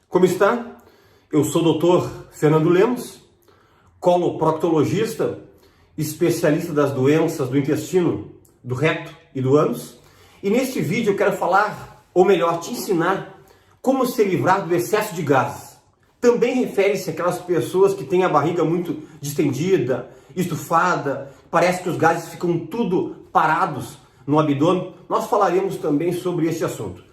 Como está? Eu sou o Dr. Fernando Lemos, coloproctologista, especialista das doenças do intestino, do reto e do ânus. E neste vídeo eu quero falar, ou melhor, te ensinar como se livrar do excesso de gases. Também refere-se àquelas pessoas que têm a barriga muito distendida, estufada, parece que os gases ficam tudo parados no abdômen. Nós falaremos também sobre este assunto.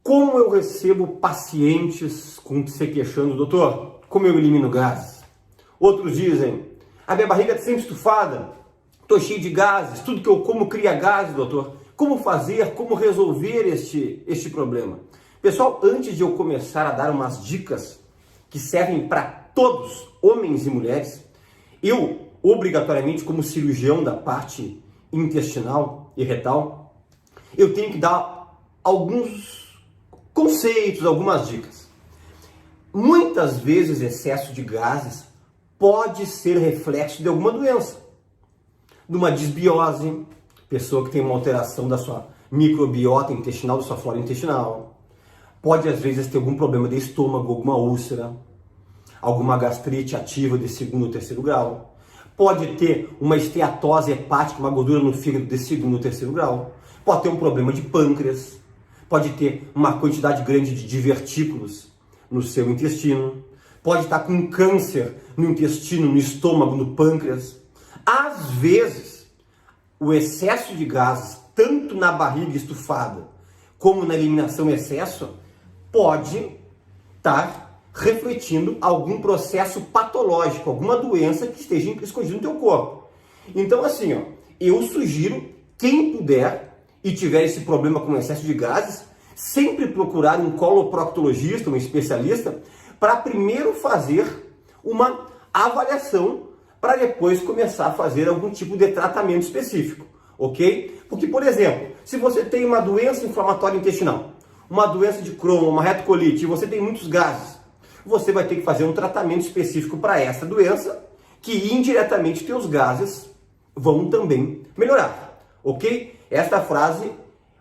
Como eu recebo pacientes se queixando, doutor, como eu elimino gases? Outros dizem, a minha barriga está sempre estufada, estou cheio de gases, tudo que eu como cria gases, doutor. Como fazer, como resolver este problema? Pessoal, antes de eu começar a dar umas dicas que servem para todos, homens e mulheres, eu, obrigatoriamente, como cirurgião da parte intestinal e retal, eu tenho que dar alguns conceitos, algumas dicas. Muitas vezes excesso de gases pode ser reflexo de alguma doença, de uma disbiose, pessoa que tem uma alteração da sua microbiota intestinal, da sua flora intestinal, pode às vezes ter algum problema de estômago, alguma úlcera, alguma gastrite ativa de segundo ou terceiro grau, pode ter uma esteatose hepática, uma gordura no fígado de segundo ou terceiro grau, pode ter um problema de pâncreas, pode ter uma quantidade grande de divertículos no seu intestino, pode estar com câncer no intestino, no estômago, no pâncreas. Às vezes, o excesso de gases, tanto na barriga estufada como na eliminação em excesso, pode estar refletindo algum processo patológico, alguma doença que esteja escondida no teu corpo. Então, assim, eu sugiro, quem puder e tiver esse problema com excesso de gases, sempre procurar um coloproctologista, um especialista, para primeiro fazer uma avaliação, para depois começar a fazer algum tipo de tratamento específico, ok? Porque, por exemplo, se você tem uma doença inflamatória intestinal, uma doença de Crohn, uma retocolite, e você tem muitos gases, você vai ter que fazer um tratamento específico para essa doença, que indiretamente teus gases vão também melhorar, ok? Esta frase,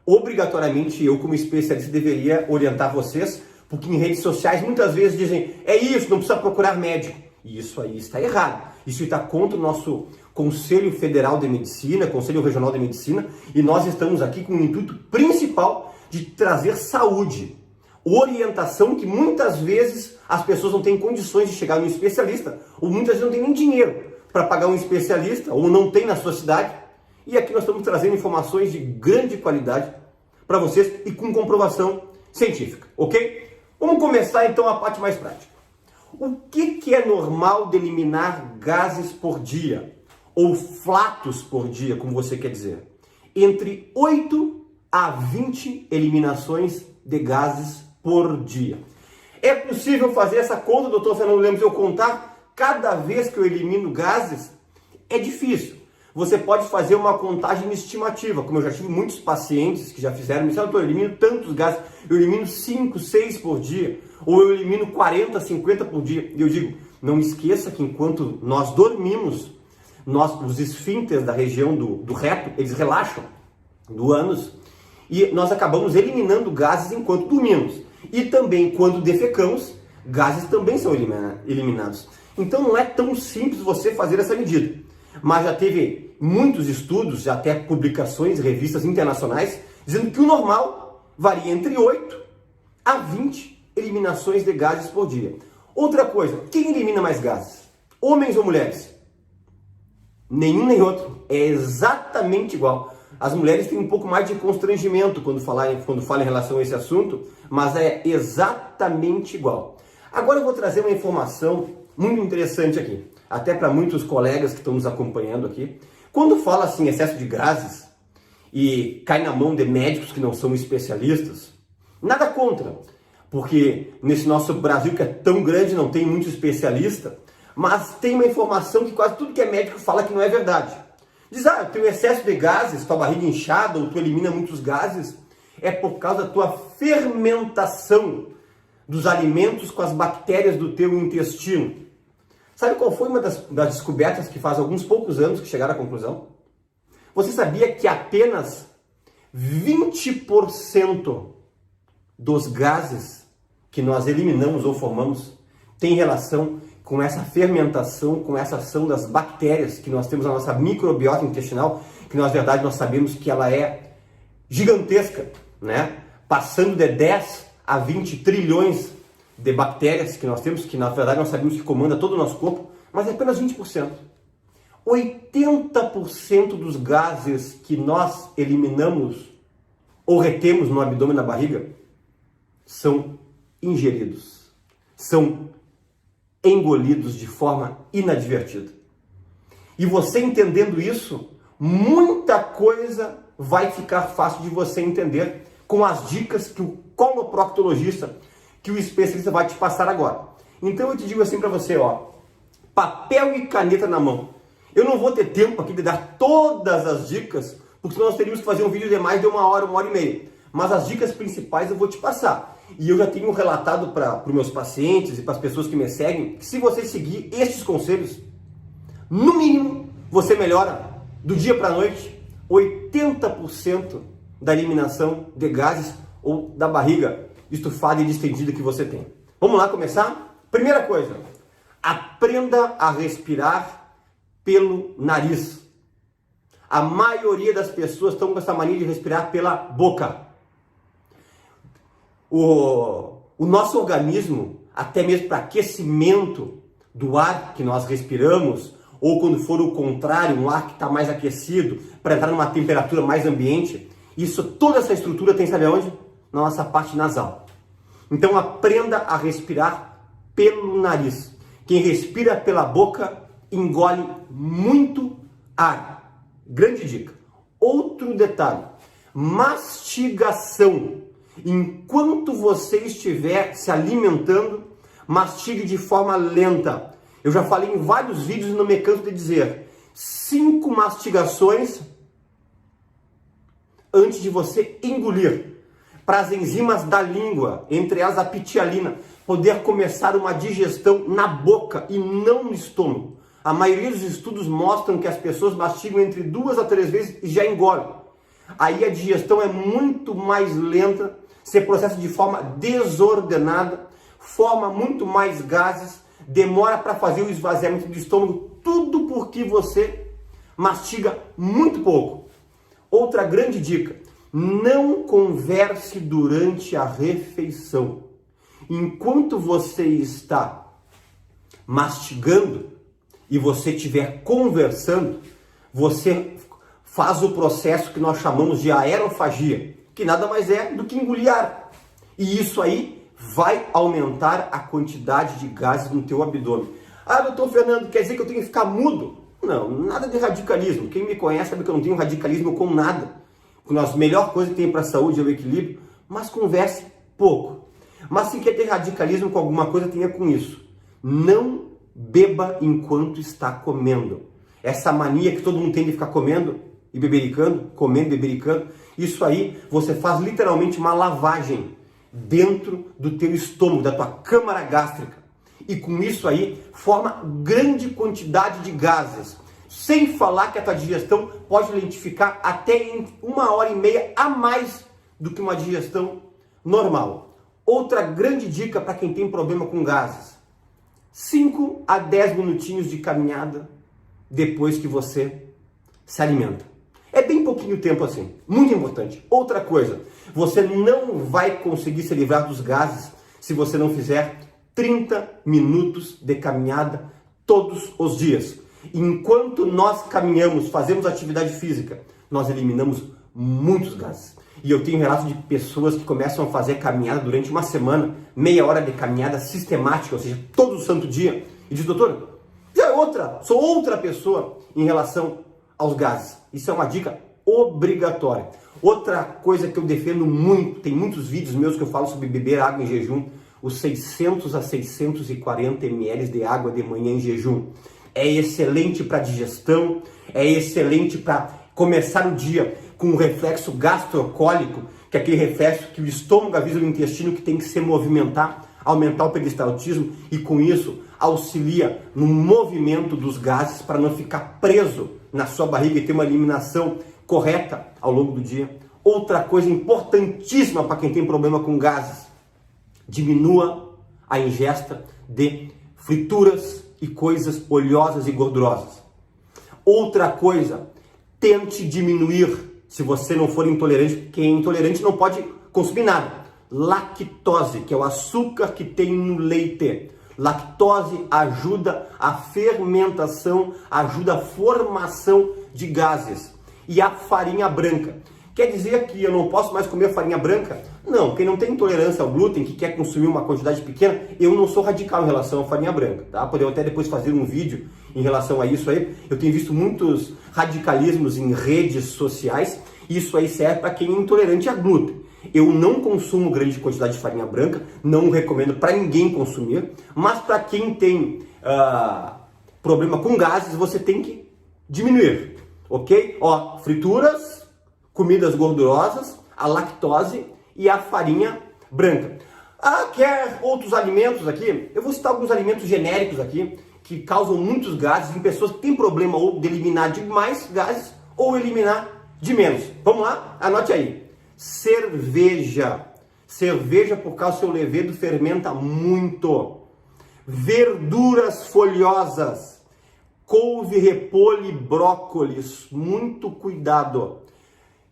obrigatoriamente, eu como especialista deveria orientar vocês, porque em redes sociais muitas vezes dizem, é isso, não precisa procurar médico. E isso aí está errado. Isso está contra o nosso Conselho Federal de Medicina, Conselho Regional de Medicina, e nós estamos aqui com o intuito principal de trazer saúde, orientação que muitas vezes as pessoas não têm condições de chegar no especialista, ou muitas vezes não têm nem dinheiro para pagar um especialista, ou não tem na sua cidade. E aqui nós estamos trazendo informações de grande qualidade para vocês e com comprovação científica, ok? Vamos começar então a parte mais prática. O que é normal de eliminar gases por dia? Ou flatos por dia, como você quer dizer? Entre 8 a 20 eliminações de gases por dia. É possível fazer essa conta, doutor Fernando Lemos, eu contar cada vez que eu elimino gases? É difícil. Você pode fazer uma contagem estimativa, como eu já tive muitos pacientes que já fizeram, me disseram, doutor, eu elimino tantos gases, eu elimino 5, 6 por dia, ou eu elimino 40, 50 por dia. E eu digo, não esqueça que enquanto nós dormimos, os esfíncteres da região do reto, eles relaxam, do ânus, e nós acabamos eliminando gases enquanto dormimos. E também, quando defecamos, gases também são eliminados. Então não é tão simples você fazer essa medida. Mas já teve muitos estudos, já até publicações, revistas internacionais, dizendo que o normal varia entre 8 a 20 eliminações de gases por dia. Outra coisa, quem elimina mais gases? Homens ou mulheres? Nenhum nem outro. É exatamente igual. As mulheres têm um pouco mais de constrangimento quando falam em relação a esse assunto, mas é exatamente igual. Agora eu vou trazer uma informação muito interessante aqui, até para muitos colegas que estão nos acompanhando aqui. Quando fala assim excesso de gases e cai na mão de médicos que não são especialistas, nada contra, porque nesse nosso Brasil que é tão grande não tem muito especialista, mas tem uma informação que quase tudo que é médico fala que não é verdade. Diz, eu tenho excesso de gases, tua barriga inchada, ou tu elimina muitos gases, é por causa da tua fermentação dos alimentos com as bactérias do teu intestino. Sabe qual foi uma das descobertas que faz alguns poucos anos que chegaram à conclusão? Você sabia que apenas 20% dos gases que nós eliminamos ou formamos tem relação com essa fermentação, com essa ação das bactérias que nós temos na nossa microbiota intestinal, que na verdade nós sabemos que ela é gigantesca, né? Passando de 10 a 20 trilhões de bactérias que nós temos, que na verdade nós sabemos que comanda todo o nosso corpo, mas é apenas 20%. 80% dos gases que nós eliminamos ou retemos no abdômen e na barriga são ingeridos, são engolidos de forma inadvertida. E você entendendo isso, muita coisa vai ficar fácil de você entender com as dicas que o coloproctologista, que o especialista vai te passar agora. Então eu te digo assim para você, ó, papel e caneta na mão. Eu não vou ter tempo aqui de dar todas as dicas, porque senão nós teríamos que fazer um vídeo de mais de 1 hora e meia. Mas as dicas principais eu vou te passar. E eu já tenho relatado para os meus pacientes e para as pessoas que me seguem, que se você seguir estes conselhos, no mínimo, você melhora do dia para a noite 80% da eliminação de gases ou da barriga estufada e distendida que você tem. Vamos lá começar? Primeira coisa, aprenda a respirar pelo nariz. A maioria das pessoas estão com essa mania de respirar pela boca. O nosso organismo, até mesmo para aquecimento do ar que nós respiramos, ou quando for o contrário, um ar que está mais aquecido, para entrar numa temperatura mais ambiente, toda essa estrutura tem, sabe aonde? Na nossa parte nasal. Então aprenda a respirar pelo nariz. Quem respira pela boca engole muito ar. Grande dica. Outro detalhe, mastigação. Enquanto você estiver se alimentando, mastigue de forma lenta. Eu já falei em vários vídeos e não me canso de dizer. 5 mastigações antes de você engolir. Para as enzimas da língua, entre elas a pitialina, poder começar uma digestão na boca e não no estômago. A maioria dos estudos mostram que as pessoas mastigam entre 2 a 3 vezes e já engolem. Aí a digestão é muito mais lenta, se processa de forma desordenada, forma muito mais gases, demora para fazer o esvaziamento do estômago, tudo porque você mastiga muito pouco. Outra grande dica, não converse durante a refeição. Enquanto você está mastigando e você estiver conversando, você faz o processo que nós chamamos de aerofagia, que nada mais é do que engolir ar. E isso aí vai aumentar a quantidade de gases no teu abdômen. Ah, doutor Fernando, quer dizer que eu tenho que ficar mudo? Não, nada de radicalismo. Quem me conhece sabe que eu não tenho radicalismo com nada. A melhor coisa que tem para a saúde é o equilíbrio, mas converse pouco. Mas se quer ter radicalismo com alguma coisa, tenha com isso. Não beba enquanto está comendo. Essa mania que todo mundo tem de ficar comendo e bebericando, comendo e bebericando, isso aí você faz literalmente uma lavagem dentro do teu estômago, da tua câmara gástrica. E com isso aí forma grande quantidade de gases. Sem falar que a tua digestão pode lentificar até em 1 hora e meia a mais do que uma digestão normal. Outra grande dica para quem tem problema com gases: 5 a 10 minutinhos de caminhada depois que você se alimenta. É bem pouquinho tempo assim, muito importante. Outra coisa, você não vai conseguir se livrar dos gases se você não fizer 30 minutos de caminhada todos os dias. Enquanto nós caminhamos, fazemos atividade física, nós eliminamos muitos gases. E eu tenho relatos de pessoas que começam a fazer caminhada durante uma semana, meia hora de caminhada sistemática, ou seja, todo santo dia, e diz: doutor, sou outra pessoa em relação aos gases. Isso é uma dica obrigatória. Outra coisa que eu defendo muito, tem muitos vídeos meus que eu falo sobre beber água em jejum, os 600 a 640 ml de água de manhã em jejum. É excelente para digestão, é excelente para começar o dia com um reflexo gastrocólico, que é aquele reflexo que o estômago avisa o intestino que tem que se movimentar, aumentar o peristaltismo, e com isso auxilia no movimento dos gases para não ficar preso na sua barriga e ter uma eliminação correta ao longo do dia. Outra coisa importantíssima para quem tem problema com gases: Diminua a ingesta de frituras e coisas oleosas e gordurosas. Outra coisa, tente diminuir, se você não for intolerante, quem é intolerante não pode consumir nada. Lactose, que é o açúcar que tem no leite. Lactose ajuda a fermentação, ajuda a formação de gases. E a farinha branca. Quer dizer que eu não posso mais comer farinha branca? Não, quem não tem intolerância ao glúten, que quer consumir uma quantidade pequena, eu não sou radical em relação à farinha branca, tá? Podemos até depois fazer um vídeo em relação a isso aí. Eu tenho visto muitos radicalismos em redes sociais. Isso aí serve para quem é intolerante a glúten. Eu não consumo grande quantidade de farinha branca, não recomendo para ninguém consumir, mas para quem tem problema com gases, você tem que diminuir, ok? Ó, frituras, comidas gordurosas, a lactose e a farinha branca. Quer outros alimentos aqui? Eu vou citar alguns alimentos genéricos aqui que causam muitos gases em pessoas que têm problema ou de eliminar de mais gases ou eliminar de menos. Vamos lá? Anote aí. Cerveja. Cerveja, por causa do seu levedo, fermenta muito. Verduras folhosas. Couve, repolho e brócolis. Muito cuidado.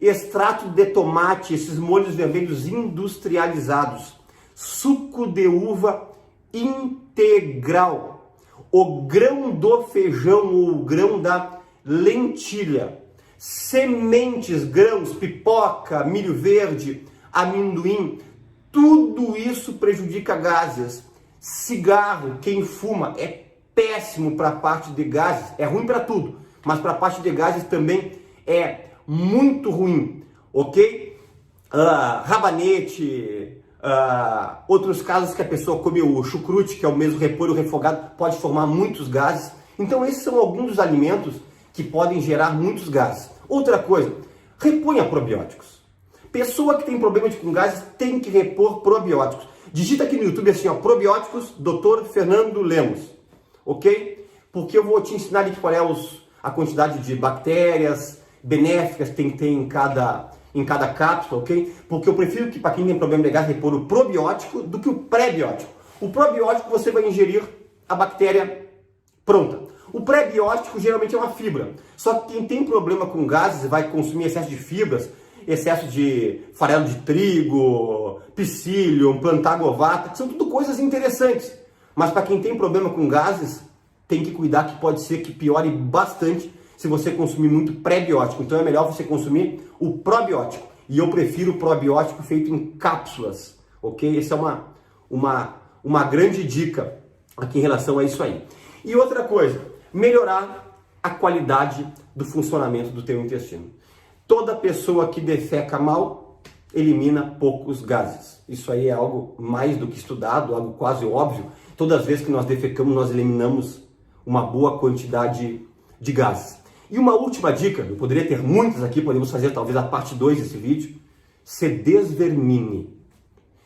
Extrato de tomate, esses molhos vermelhos industrializados. Suco de uva integral. O grão do feijão ou o grão da lentilha. Sementes, grãos, pipoca, milho verde, amendoim, tudo isso prejudica gases. Cigarro, quem fuma, é péssimo para a parte de gases, é ruim para tudo, mas para a parte de gases também é muito ruim, ok? Rabanete, outros casos que a pessoa come o chucrute, que é o mesmo repolho refogado, pode formar muitos gases. Então esses são alguns dos alimentos que podem gerar muitos gases. Outra coisa, reponha probióticos. Pessoa que tem problema com gases tem que repor probióticos. Digita aqui no YouTube assim, ó, probióticos, Dr. Fernando Lemos, ok? Porque eu vou te ensinar ali qual é a quantidade de bactérias benéficas que tem que ter em cada cápsula, ok? Porque eu prefiro que para quem tem problema de gás repor o probiótico do que o pré-biótico. O probiótico você vai ingerir a bactéria pronta. O pré-biótico geralmente é uma fibra. Só que quem tem problema com gases vai consumir excesso de fibras, excesso de farelo de trigo, psyllium, plantago ovata, que são tudo coisas interessantes. Mas para quem tem problema com gases, tem que cuidar que pode ser que piore bastante se você consumir muito pré-biótico. Então é melhor você consumir o probiótico. E eu prefiro o probiótico feito em cápsulas, ok? Essa é uma grande dica aqui em relação a isso aí. E outra coisa, melhorar a qualidade do funcionamento do teu intestino. Toda pessoa que defeca mal, elimina poucos gases. Isso aí é algo mais do que estudado, algo quase óbvio. Todas as vezes que nós defecamos, nós eliminamos uma boa quantidade de gases. E uma última dica, eu poderia ter muitas aqui, podemos fazer talvez a parte 2 desse vídeo, se desvermine.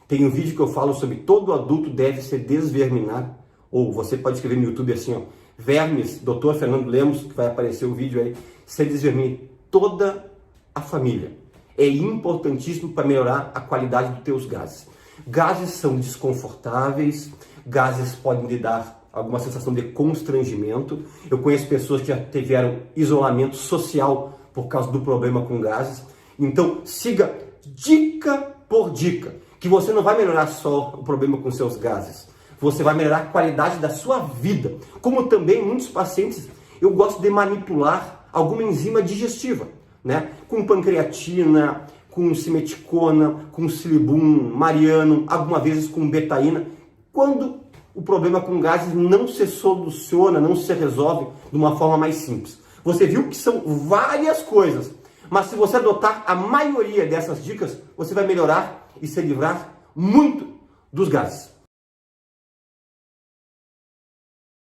Tem um vídeo que eu falo sobre todo adulto deve se desverminar, ou você pode escrever no YouTube assim, ó, vermes, Dr. Fernando Lemos, que vai aparecer o vídeo aí, se desvermine toda a família. É importantíssimo para melhorar a qualidade dos teus gases. Gases são desconfortáveis, gases podem lhe dar alguma sensação de constrangimento. Eu conheço pessoas que já tiveram isolamento social por causa do problema com gases. Então, siga dica por dica, que você não vai melhorar só o problema com seus gases. Você vai melhorar a qualidade da sua vida. Como também muitos pacientes, eu gosto de manipular alguma enzima digestiva, né? Com pancreatina, com simeticona, com silibum, mariano, algumas vezes com betaína. Quando o problema com gases não se soluciona, não se resolve de uma forma mais simples. Você viu que são várias coisas, mas se você adotar a maioria dessas dicas, você vai melhorar e se livrar muito dos gases.